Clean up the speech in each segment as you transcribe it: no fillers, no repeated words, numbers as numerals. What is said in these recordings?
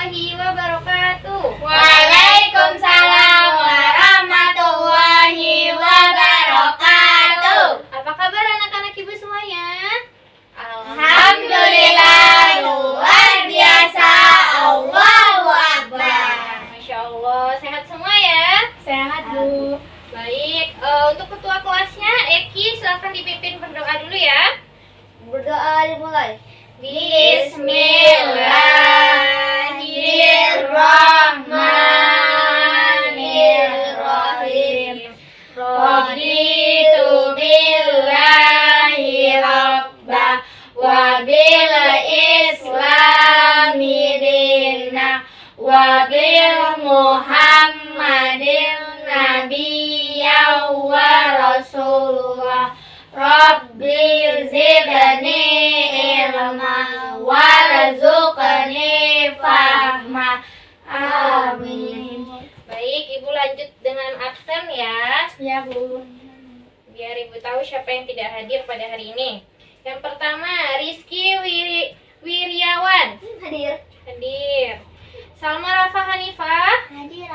warahmatullahi wabarakatuh. Waalaikumsalam warahmatullahi wabarakatuh. Apa kabar anak-anak ibu semuanya? Alhamdulillah luar biasa. Allahu Akbar. Masya Allah, sehat semua ya? Sehat Bu. Baik, untuk ketua kelasnya Eki silahkan dipimpin berdoa dulu ya. Berdoa dimulai. Bismillahirrahmanirrahim. Raditu billahi rabba wa bil islami dinna wa bil muhammadin nabiyya wa rasulullah. Rabbi zidni ilma warzuqni fahma. Amin. Baik, ibu lanjut dengan absen ya. Ya Bu. Biar ibu tahu siapa yang tidak hadir pada hari ini. Yang pertama, Rizky Wiryawan. Hadir. Hadir. Salma Rafa Hanifah. Hadir.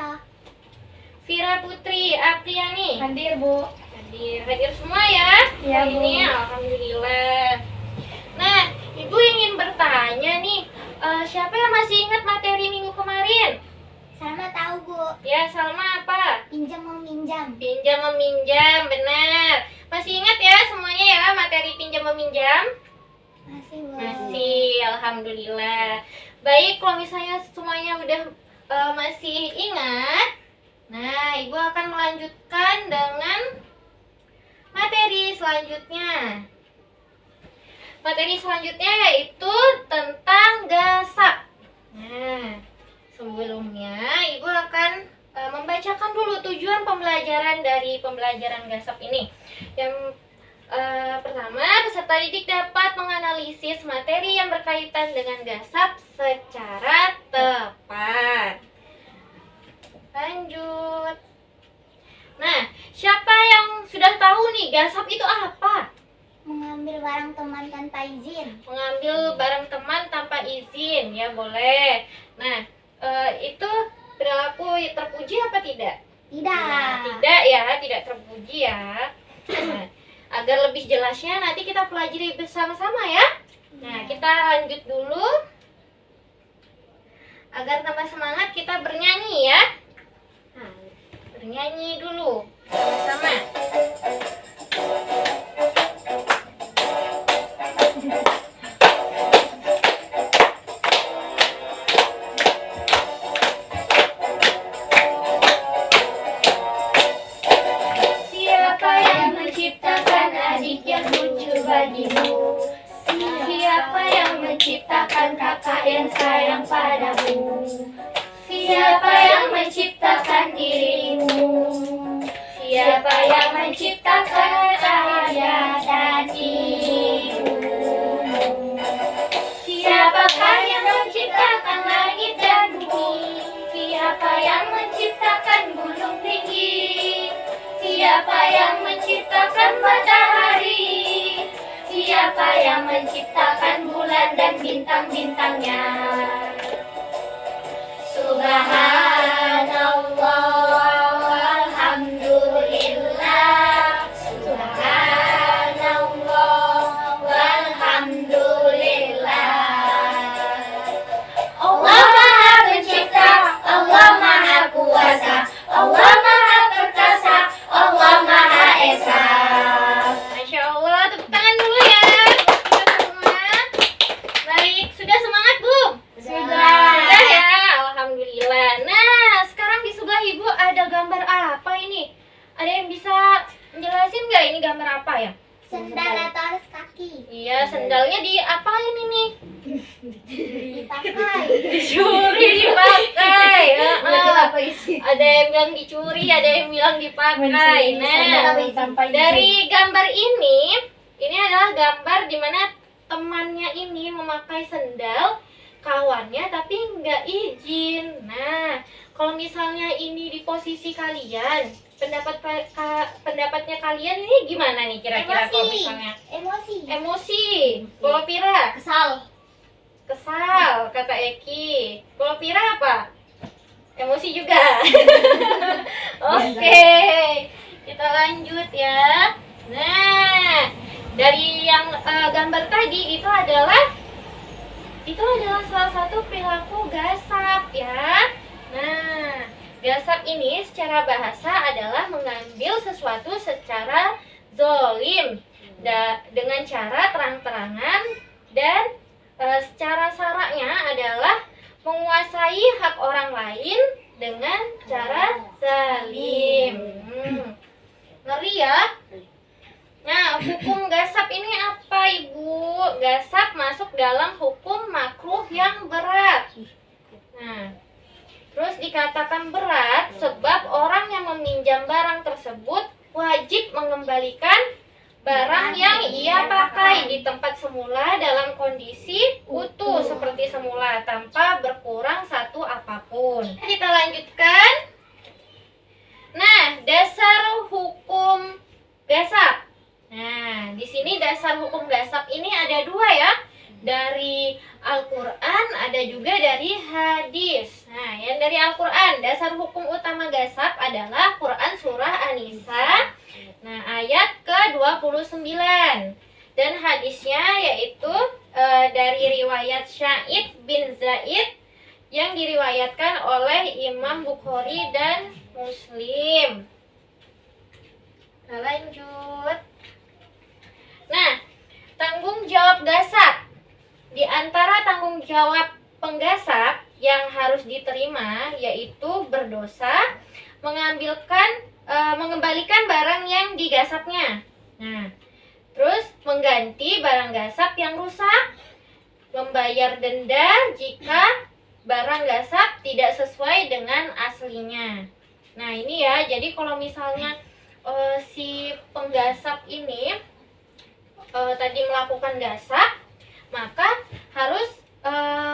Vira Putri Apriani. Hadir Bu. Hadir semua ya. Iya, Hari ini Bu. alhamdulillah. Nah, ibu ingin bertanya nih, siapa yang masih ingat materi minggu kemarin? Salma tahu Bu. Ya, Salma apa? Pinjam meminjam. Pinjam meminjam, benar. Masih ingat ya semuanya ya materi pinjam meminjam? Masih Bu. Masih, alhamdulillah. Baik, kalau misalnya semuanya udah masih ingat, nah ibu akan melanjutkan dengan materi selanjutnya. Materi selanjutnya yaitu tentang gasap. Nah, sebelumnya ibu akan membacakan dulu tujuan pembelajaran dari pembelajaran gasap ini. Yang pertama, peserta didik dapat menganalisis materi yang berkaitan dengan gasap secara tepat. Lanjut. Nah, siapa yang sudah tahu nih gasap itu apa? Mengambil barang teman tanpa izin. Mengambil barang teman tanpa izin, ya boleh. Nah, itu berlaku terpuji apa tidak? Tidak. Nah, tidak ya, tidak terpuji ya. Nah, agar lebih jelasnya nanti kita pelajari bersama-sama ya. Nah, kita lanjut dulu. Agar tambah semangat kita bernyanyi ya. Nah, bernyanyi dulu sama-sama. Siapa yang menciptakan adik yang lucu bagimu? Siapa yang menciptakan kakak yang sayang padamu? Siapa yang menciptakan dirimu? Siapa yang menciptakan ayah dan ibumu? Siapakah yang menciptakan langit dan bumi? Siapa yang menciptakan gunung tinggi? Siapa yang menciptakan matahari? Siapa yang menciptakan bulan dan bintang-bintangnya? Subhanallah walhamdulillah. Subhanallah walhamdulillah. Allah Maha Pencipta, Allah Maha Kuasa, Allah Maha Perkasa, Allah Maha Esa. Masya Allah, tepuk tangan dulu ya. Kita semua. Baik, sudah semangat belum? Sudah ya, alhamdulillah. Nah, sekarang di sebelah ibu ada gambar apa ini? Ada yang bisa menjelasin nggak ini gambar apa ya? Sendal atau alas kaki Iya, sendalnya di apa ini nih? dipakai. Dicuri, dipakai. Ada yang bilang dicuri, ada yang bilang dipakai. Nah, dari gambar ini adalah gambar di mana temannya ini memakai sendal kawannya tapi nggak izin. Nah, kalau misalnya ini di posisi kalian, pendapatnya kalian ini gimana nih kira-kira kalau misalnya Emosi. emosi? Kalau Pira Kesal. Kesal, kata Eki. Kalau Pira apa? Emosi juga. Oke, kita lanjut ya. Nah, dari yang gambar tadi itu adalah salah satu perilaku gasap ya. Nah, gasap ini secara bahasa adalah mengambil sesuatu secara zolim dengan cara terang-terangan, dan secara saraknya adalah menguasai hak orang lain dengan cara zalim. Ngeri ya. Nah, hukum gasap ini apa, Ibu? Gasap masuk dalam hukum makruh yang berat. Nah, terus dikatakan berat sebab orang yang meminjam barang tersebut wajib mengembalikan barang yang ia pakai di tempat semula dalam kondisi utuh seperti semula tanpa berkurang satu apapun. Kita lanjutkan. Nah, dasar hukum gasap. Nah, di sini dasar hukum gasap ini ada dua ya. Dari Al-Quran, ada juga dari hadis. Nah, yang dari Al-Quran, dasar hukum utama gasap adalah Quran Surah An-Nisa, nah ayat ke-29. Dan hadisnya yaitu dari riwayat Sa'id bin Zaid yang diriwayatkan oleh Imam Bukhari dan Muslim. Nah, lanjut. Nah, tanggung jawab gasap. Di antara tanggung jawab penggasap yang harus diterima yaitu berdosa, mengembalikan barang yang digasapnya. Nah, terus mengganti barang gasap yang rusak, membayar denda jika barang gasap tidak sesuai dengan aslinya. Nah, ini ya, jadi kalau misalnya si penggasap ini tadi melakukan gasap, maka harus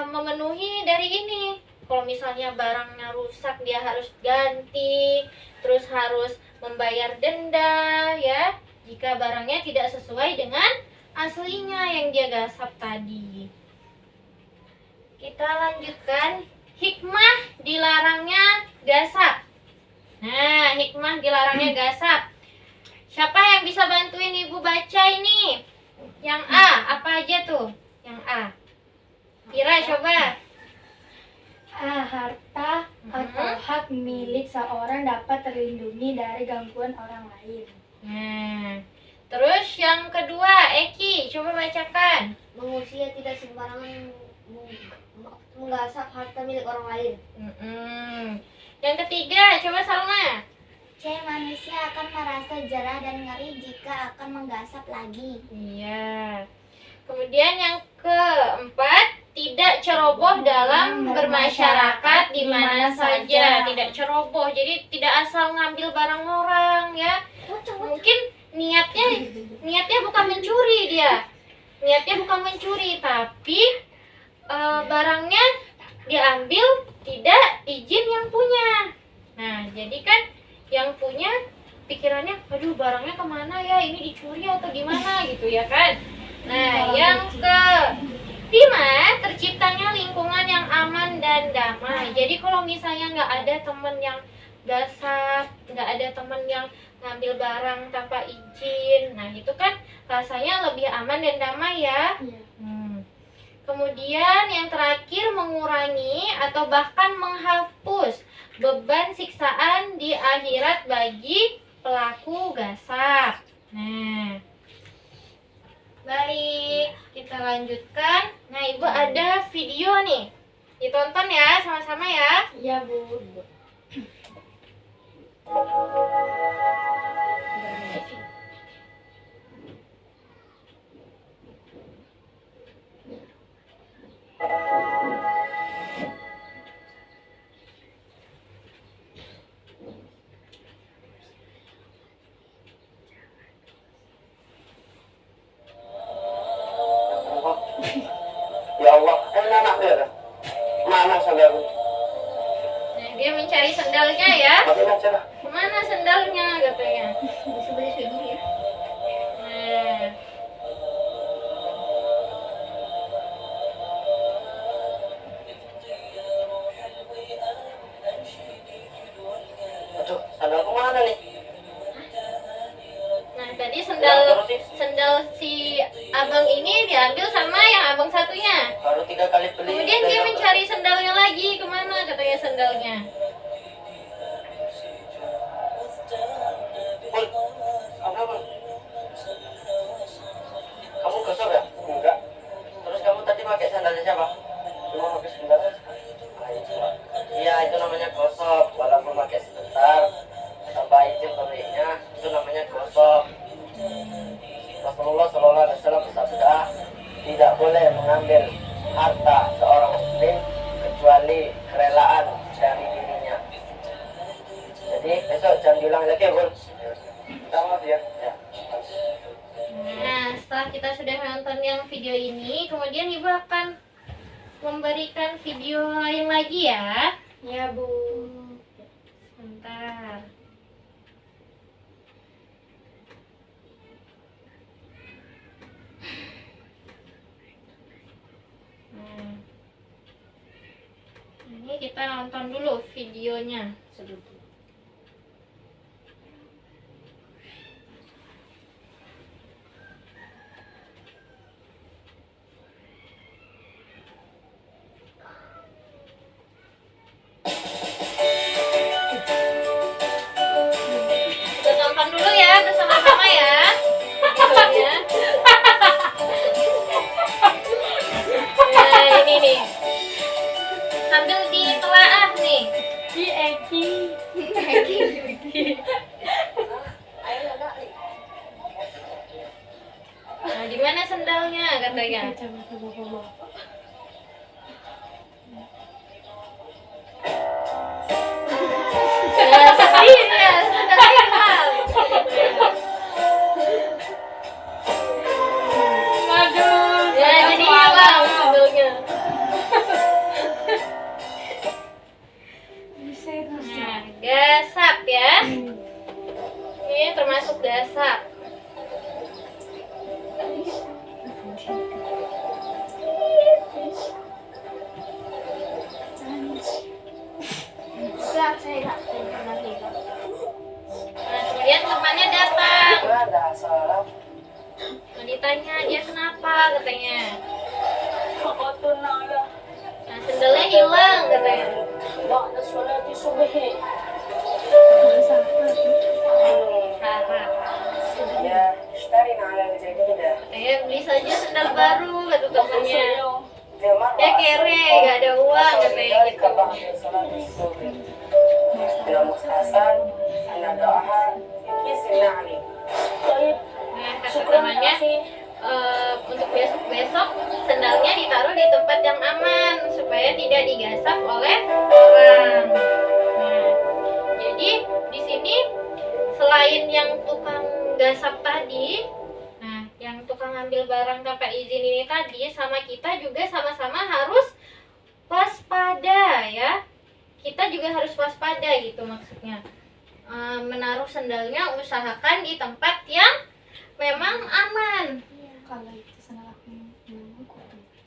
memenuhi dari ini. Kalau misalnya barangnya rusak, dia harus ganti, terus harus membayar denda ya jika barangnya tidak sesuai dengan aslinya yang dia gasap tadi. Kita lanjutkan hikmah dilarangnya gasap. Nah, hikmah dilarangnya gasap. Siapa yang bisa bantuin Ibu baca ini? Yang A, apa aja tuh? Yang A. Kira coba. Harta atau hak milik seorang dapat terlindungi dari gangguan orang lain. Nah, terus yang kedua, Eki, coba bacakan. Manusia tidak sembarangan menggasap harta milik orang lain. Yang ketiga, coba Salma. Manusia akan merasa jera dan ngeri jika akan menggasap lagi. Iya. Kemudian yang keempat, tidak ceroboh dalam bermasyarakat di mana saja. Tidak ceroboh, jadi tidak asal ngambil barang orang ya. Mungkin niatnya bukan mencuri dia. Niatnya bukan mencuri, tapi barangnya diambil tidak izin yang punya. Nah, jadi kan yang punya pikirannya, aduh barangnya kemana ya, ini dicuri atau gimana gitu ya kan. Nah, yang kelima, terciptanya lingkungan yang aman dan damai. Jadi kalau misalnya nggak ada teman yang gasap, nggak ada teman yang ngambil barang tanpa izin, nah itu kan rasanya lebih aman dan damai ya. Kemudian yang terakhir, mengurangi atau bahkan menghapus beban siksaan di akhirat bagi pelaku gasap. Nah, baik, kita lanjutkan. Nah, Ibu ada video nih, ditonton ya sama-sama ya. Iya, Bu. Ya Allah, anak dia. Mana sandalnya? Nah, dia mencari sendalnya ya. Bagaimana cara? Kemana sendalnya katanya? Bisa beli kayak gini ya. Nah, sendal si abang ini diambil sama yang abang satunya. Baru 3 kali beli. Kemudian dia mencari sendalnya lagi, kemana katanya sendalnya? Pul, apa Pul? Kamu gosok ya? Enggak. Terus kamu tadi pakai sandalnya siapa? Cuma pakai sandalnya. Iya, itu namanya gosok. Walaupun pakai sebentar, tanpa izin pemiliknya, itu namanya gosok. Rasulullah Shallallahu Alaihi Wasallam bersabda, tidak boleh mengambil harta seorang muslim kecuali kerelaan dari dirinya. Jadi besok jangan diulang lagi, Bun. Minta maaf ya. Ya. Nah, setelah kita sudah nonton yang video ini, kemudian ibu akan memberikan video lain lagi ya. Ya, Bu. Sebentar. Nah, ini kita nonton dulu videonya. Kita nonton dulu ya bersama-sama ya videonya. Nah, ini nih. Sambil ditelaah nih. Di Eki. Nah, di mana sendalnya katanya? Kacamata bapak-bapak. Nah, sedih ya, sendalnya hilang. Waduh, Ya, jadi hilang sendalnya. Bisa itu. Nah, gasap ya. Ini termasuk gasap. Nah, kemudian temannya datang. Ada salam. Nah, ditanya dia kenapa katanya. Nah, sendalnya hilang katanya. Sarah. Ya, اشتري على جديدة. Katanya beli saja sendal baru kata temannya. Dia marah. Dia kere, gak ada uang katanya gitu. Bila mustasan, ana doaha, kisin na'li. Nah, kata temannya, untuk besok-besok sendalnya ditaruh di tempat yang aman supaya tidak digasap oleh orang. Nah, jadi di sini selain yang tukang gasap tadi, nah yang tukang ambil barang tanpa izin ini tadi, sama kita juga sama-sama harus waspada ya. Kita juga harus waspada gitu maksudnya. Menaruh sendalnya usahakan di tempat yang memang aman. Kalau itu sendal aku nunggu.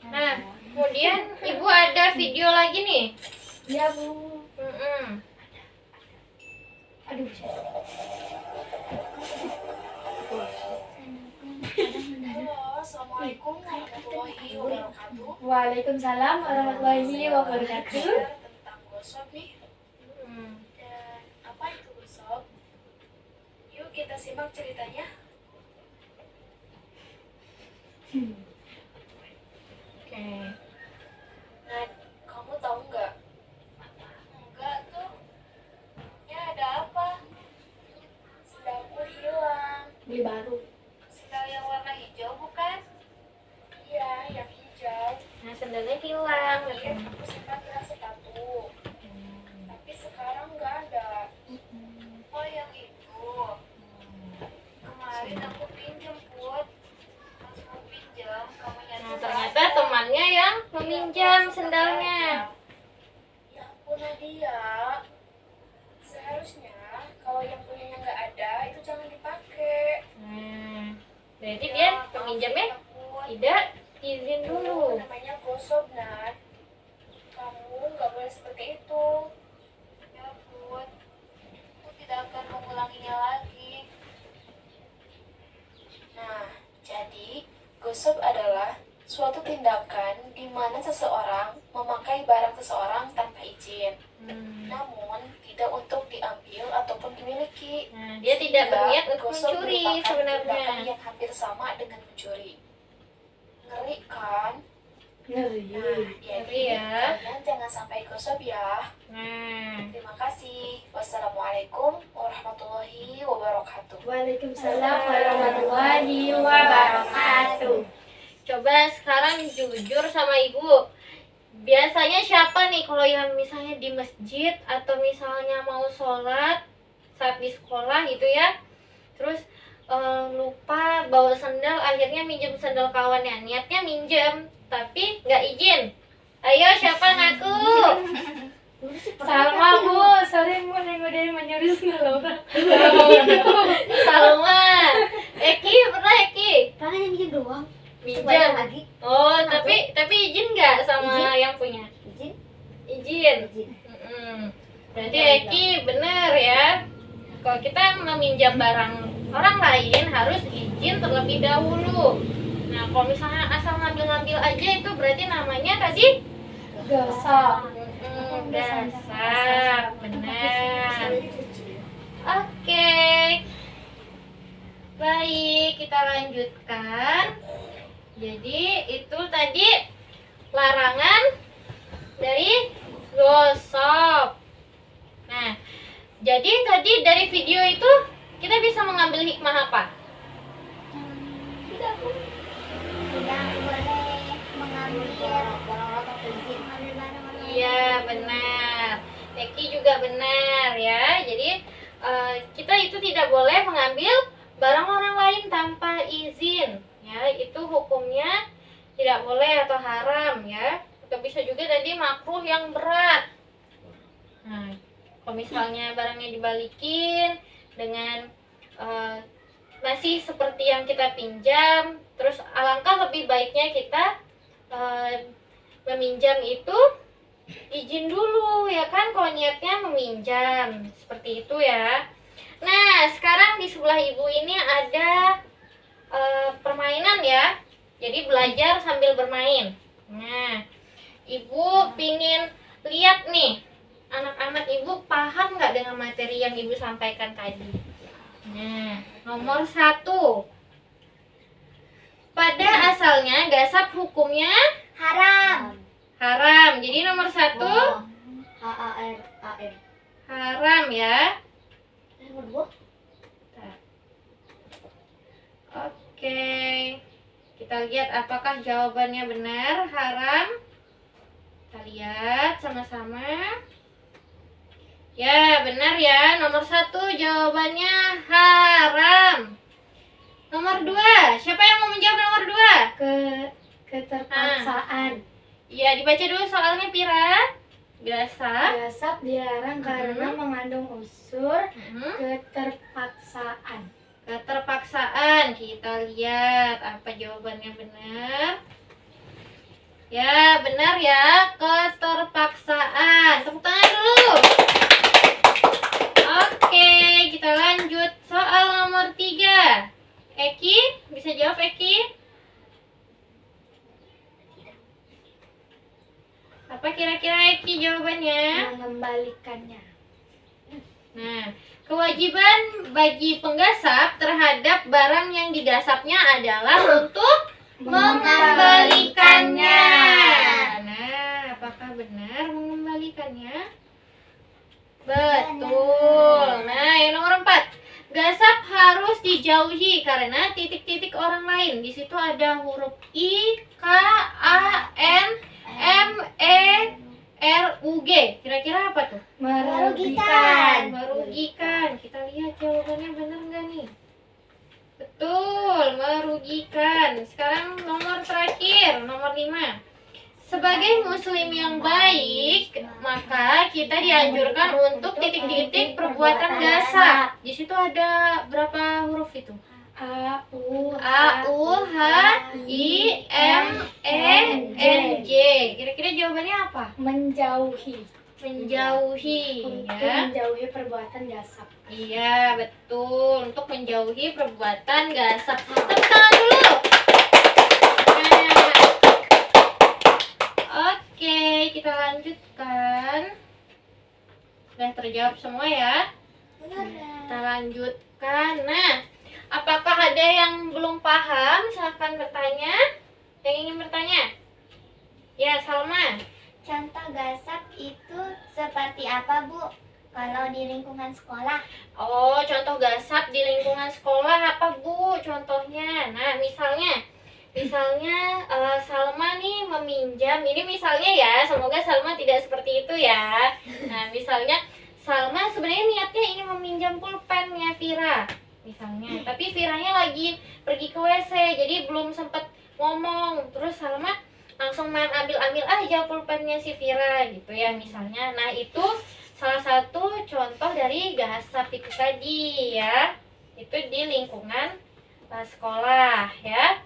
Nah, kemudian ibu ada video lagi nih. Ya, Bu. Mm-mm. Aduh, Assalamualaikum warahmatullahi wabarakatuh. Waalaikumsalam warahmatullahi wabarakatuh. Tentang gosok nih. Mm. Dan apa itu gosok? Yuk kita simak ceritanya. Oke. Nah, kamu tahu nggak? Enggak tuh. Ya ada apa? Sendalku hilang. Beli baru. Sendal yang warna hijau bukan? Iya, yang hijau. Nah, sendalnya hilang Iya, katanya. aku sempat kena sepatu. Tapi sekarang nggak ada. Oh, yang itu. Kemarin aku pinjam, Put. Pas mau pinjam, kamu Nah, nyari ternyata temannya yang meminjam sendalnya. Ya ampun, Nadia. Seharusnya kalau yang punyanya nggak ada, itu jangan dipakai. Nah, berarti dia peminjamnya tidak izin dulu. Namanya gosok, Nat. Kamu nggak boleh seperti itu. Ya, Put. Aku tidak akan mengulanginya lagi. Nah, Gosip adalah suatu tindakan di mana seseorang memakai barang seseorang tanpa izin, namun tidak untuk diambil ataupun dimiliki. Nah, dia tidak berniat untuk Gosip mencuri merupakan tindakan sebenarnya. yang hampir sama dengan mencuri. Ngeri kan? Ngeri. Jadi ya. Kalian jangan sampai gosip ya. Nah, Terima kasih. Wassalamualaikum warahmatullahi wabarakatuh. Waalaikumsalam warahmatullahi wabarakatuh. coba sekarang jujur sama ibu. Biasanya siapa nih kalau yang misalnya di masjid atau misalnya mau sholat saat di sekolah gitu ya, terus lupa bawa sendal, akhirnya minjem sendal kawannya, niatnya minjem tapi nggak izin. Ayo siapa ngaku? Salma bu, sering ngodain menyuruh sendal orang. Salma. Eki pernah Eki? Karena yang minjem doang. Minjem. Bayar lagi. Oh tapi izin nggak sama yang punya? Izin. Izin. Izin. Berarti Eki bener ya. Kalau kita meminjam barang orang lain harus izin terlebih dahulu. Nah kalau misalnya asal ngambil-ngambil aja itu berarti namanya tadi Gosok. dasar. Benar. Oke. Baik, kita lanjutkan. Jadi itu tadi larangan dari gosok. Nah, jadi tadi dari video itu kita bisa mengambil hikmah apa? Tidak boleh mengambil barang-barang izin. Iya, benar. Eki juga benar ya. Jadi kita itu tidak boleh mengambil barang orang lain tanpa izin. Ya, itu hukumnya tidak boleh atau haram ya. Atau bisa juga tadi makruh yang berat. Nah, kalau misalnya barangnya dibalikin dengan masih seperti yang kita pinjam, terus alangkah lebih baiknya kita meminjam itu izin dulu ya kan, kalau niatnya meminjam seperti itu ya. Nah sekarang di sebelah ibu ini ada permainan ya, jadi belajar sambil bermain. Nah ibu pingin lihat nih anak-anak ibu paham nggak dengan materi yang ibu sampaikan tadi. Nah nomor 1, pada asalnya gasap hukumnya Haram. haram. Jadi nomor 1 HARAM. haram ya. Nomor 2. Oke, kita lihat apakah jawabannya benar haram. Kita lihat sama-sama. Ya benar ya, nomor 1 jawabannya haram. Nomor 2, siapa yang mau menjawab nomor 2? Keterpaksaan. Iya, dibaca dulu soalnya Pira. Biasa. Gasap dilarang karena mengandung unsur Mhm. keterpaksaan. Keterpaksaan, kita lihat apa jawabannya benar. Ya benar ya, keterpaksaan. Tepuk tangan dulu. Oke, kita lanjut soal nomor 3. Eki, bisa jawab Eki? Apa kira-kira Eki jawabannya? Mengembalikannya. Nah, kewajiban bagi penggasap terhadap barang yang digasapnya adalah untuk mengembalikannya. Nah, apakah benar mengembalikannya? Betul. Nah, yang nomor 4. Gasap harus dijauhi karena titik-titik orang lain. Di situ ada huruf I, K, A, N, M, E, R, U, G. Kira-kira apa tuh? Merugikan. Merugikan. Kita lihat jawabannya benar nggak nih? Betul, merugikan. Sekarang nomor terakhir, nomor 5. Sebagai muslim yang baik, maka kita dianjurkan untuk titik-titik perbuatan gasap. Di situ ada berapa huruf itu? A, U, H, I, M, E, N, J. Kira-kira jawabannya apa? Menjauhi. Menjauhi, Untuk ya. menjauhi perbuatan gasap. Iya, betul. Untuk menjauhi perbuatan gasap. Tepuk tangan dulu. terjawab semua ya. Kita lanjutkan. Nah, apakah ada yang belum paham? Silahkan bertanya. Yang ingin bertanya? Ya, Salma. Contoh gasap itu seperti apa, Bu? Kalau di lingkungan sekolah? Oh, contoh gasap di lingkungan sekolah apa, Bu? Contohnya. Nah, misalnya Salma nih meminjam. Ini misalnya ya, semoga Salma tidak seperti itu ya. Nah, misalnya Salma sebenarnya niatnya ini meminjam pulpennya Vira. Misalnya, tapi Viranya lagi pergi ke WC, jadi belum sempat ngomong. Terus Salma langsung main ambil aja pulpennya si Vira gitu ya misalnya. Nah, itu salah satu contoh dari gasap itu tadi ya. Itu di lingkungan sekolah ya.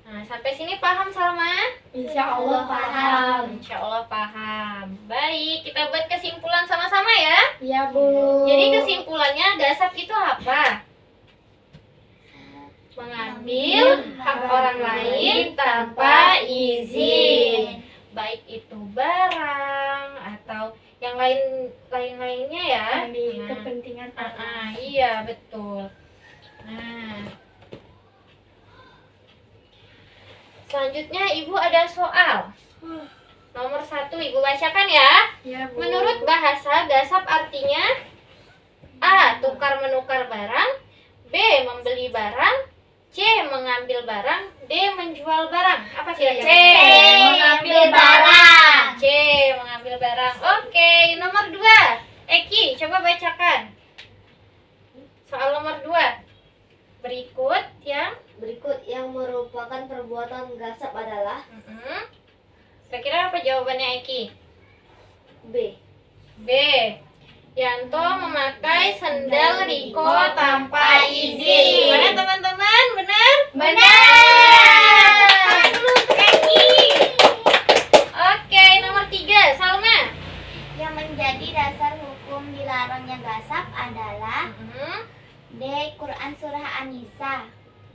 Nah, sampai sini paham Salma? Insya Allah paham. Insya Allah paham. Baik, kita buat kesimpulan sama-sama ya. Iya, Bu. Jadi kesimpulannya gasap itu apa? Mengambil hak orang lain tanpa izin. Baik itu barang atau yang lainnya ya. Demi Nah, kepentingan orang. iya betul. Nah, selanjutnya Ibu ada soal. Nomor 1 Ibu bacakan ya. Iya, Bu. Menurut bahasa, gasap artinya A. Tukar menukar barang, B. Membeli barang, C. Mengambil barang, D. Menjual barang. Apa sih? C. Mengambil barang. C. Mengambil barang. Oke, nomor 2 Eki, coba bacakan. Soal nomor 2 berikut yang merupakan perbuatan gasap adalah kira-kira apa jawabannya Eki? B. B. Yanto memakai sendal Riko tanpa izin. Gimana teman-teman? Benar? Benar. Tangan dulu untuk Eki. Oke, nomor 3 Salma. Yang menjadi dasar hukum dilarangnya gasap adalah D. Quran Surah An-Nisa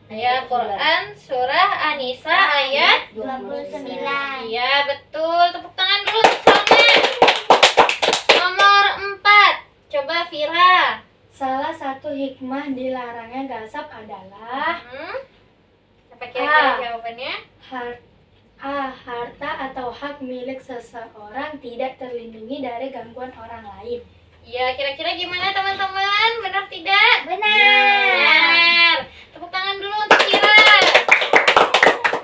Ya, Quran Surah An-Nisa ayat 29. Iya, betul. Tepuk tangan dulu untuk Salma. Nomor 4 coba Vira. Salah satu hikmah dilarangnya gasap adalah Apa kira-kira jawabannya? harta atau hak milik seseorang tidak terlindungi dari gangguan orang lain. Iya, kira-kira gimana teman-teman? Benar tidak? Benar. Tepuk tangan dulu untuk Vira.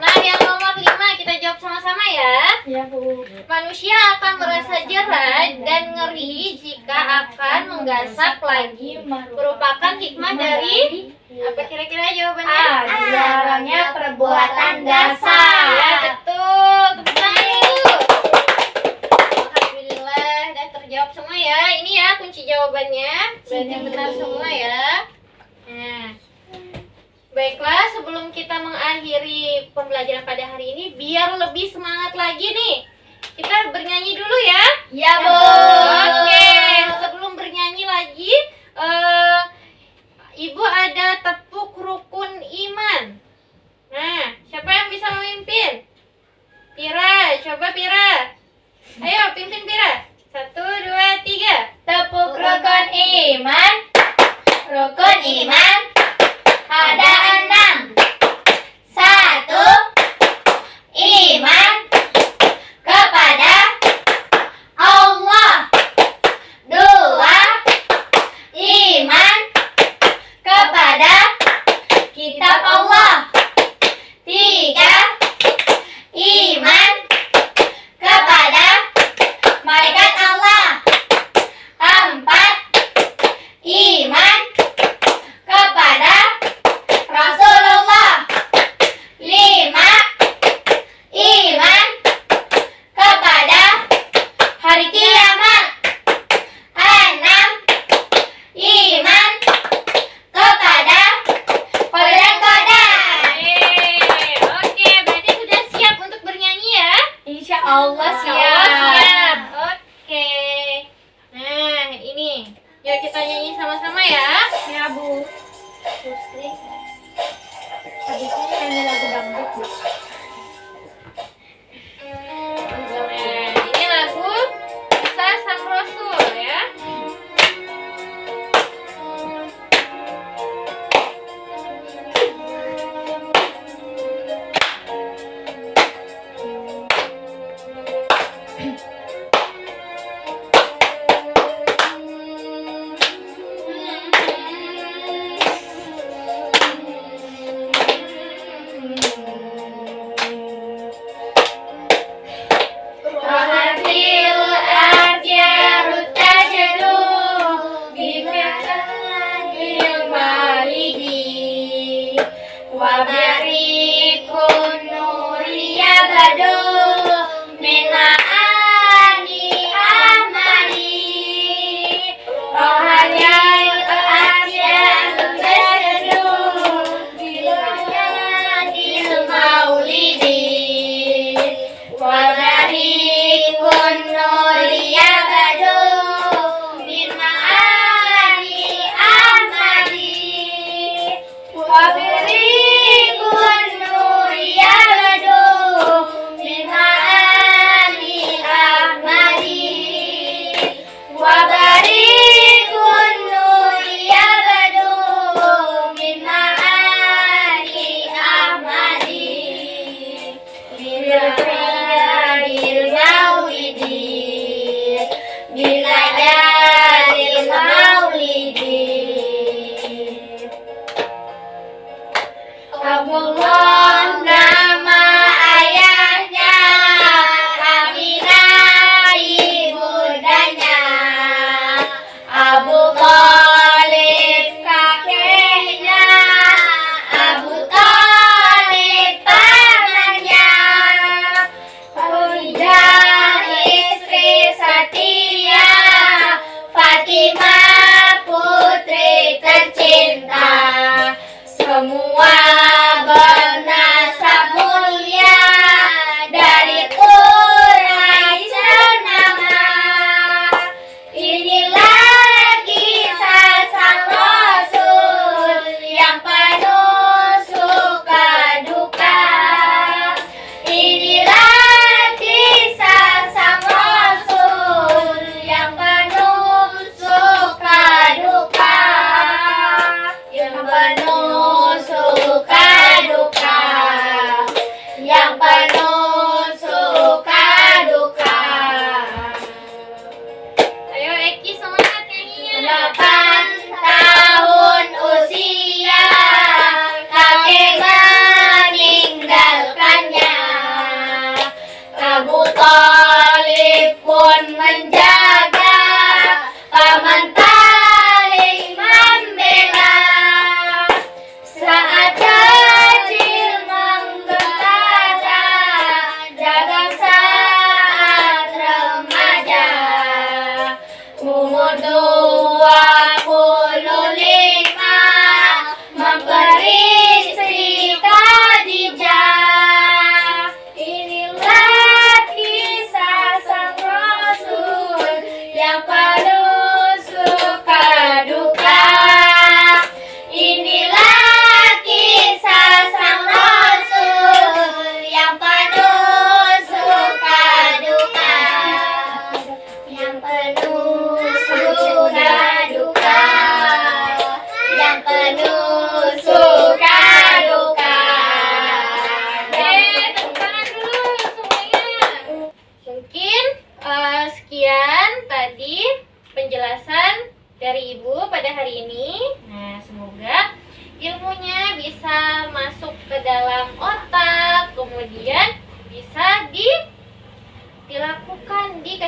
Nah, yang nomor 5 kita jawab sama-sama ya. Iya, Bu. Manusia akan merasa jerah dan ngeri jika akan menggasap lagi. Merupakan hikmah dari apa kira-kira jawabannya? Dilarangnya perbuatan gasap. Ya, betul. Tepuk tangan dulu. Alhamdulillah, udah terjawab semua ya. Ini ya kunci jawabannya. Berarti benar semua ya. Nah, baiklah, sebelum kita mengakhiri pembelajaran pada hari ini, biar lebih semangat lagi nih, kita bernyanyi dulu ya. Ya, Bu. Oke, sebelum bernyanyi lagi, Ibu ada tepuk rukun iman. Nah, siapa yang bisa memimpin? Pira, coba Pira. Ayo, pimpin Pira. 1, 2, 3. Tepuk rukun iman. Rukun iman ada 6. 1. Iman kepada Allah. 2. Iman kepada kitab Allah. 3. Iman kepada malaikat Allah. 4. Iman kepada Rasulullah. 5. Iman kepada hari kiamat. 6. Iman kepada qadar-qadar. Oke, berarti sudah siap untuk bernyanyi ya? Insya Allah Siap. siap. Oke. Nah, ini. Yuk kita nyanyi sama-sama ya. Ya, Bu. Habisnya nyanyi lagu dangdut, Bu. Nah, ini lagu Kisah Sang Rasul ya.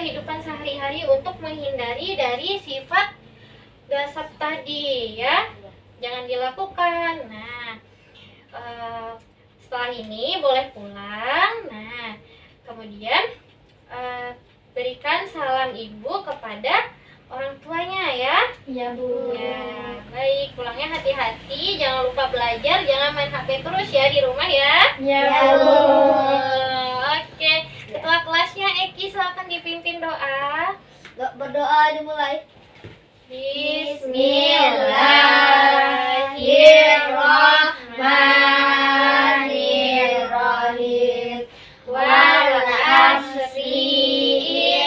kehidupan sehari-hari untuk menghindari dari sifat gasap tadi ya. Jangan dilakukan. Nah, setelah ini boleh pulang. Nah, kemudian berikan salam ibu kepada orang tuanya ya. Iya, Bu. Ya, baik, pulangnya hati-hati, jangan lupa belajar, jangan main HP terus ya di rumah ya. Iya, Ya, Bu. Bu. Oke, ketua kelasnya Eki silakan dipimpin doa. Berdoa dimulai. Bismillahirrahmanirrahim. Wal asri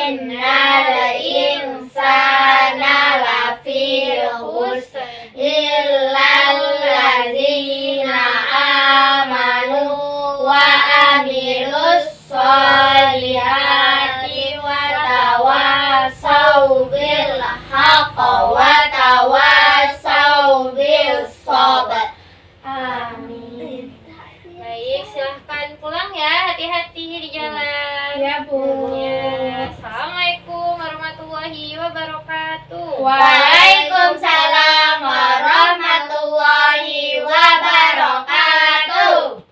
innal insana lafi khusr illal ladzina amanu wa amilus solihati wa tawassaw bil haqq wa tawassaw bis sabr. Amin. Baik, silahkan pulang ya, hati-hati di jalan. Iya, Bu. Ya, Assalamualaikum warahmatullahi wabarakatuh. Waalaikumsalam warahmatullahi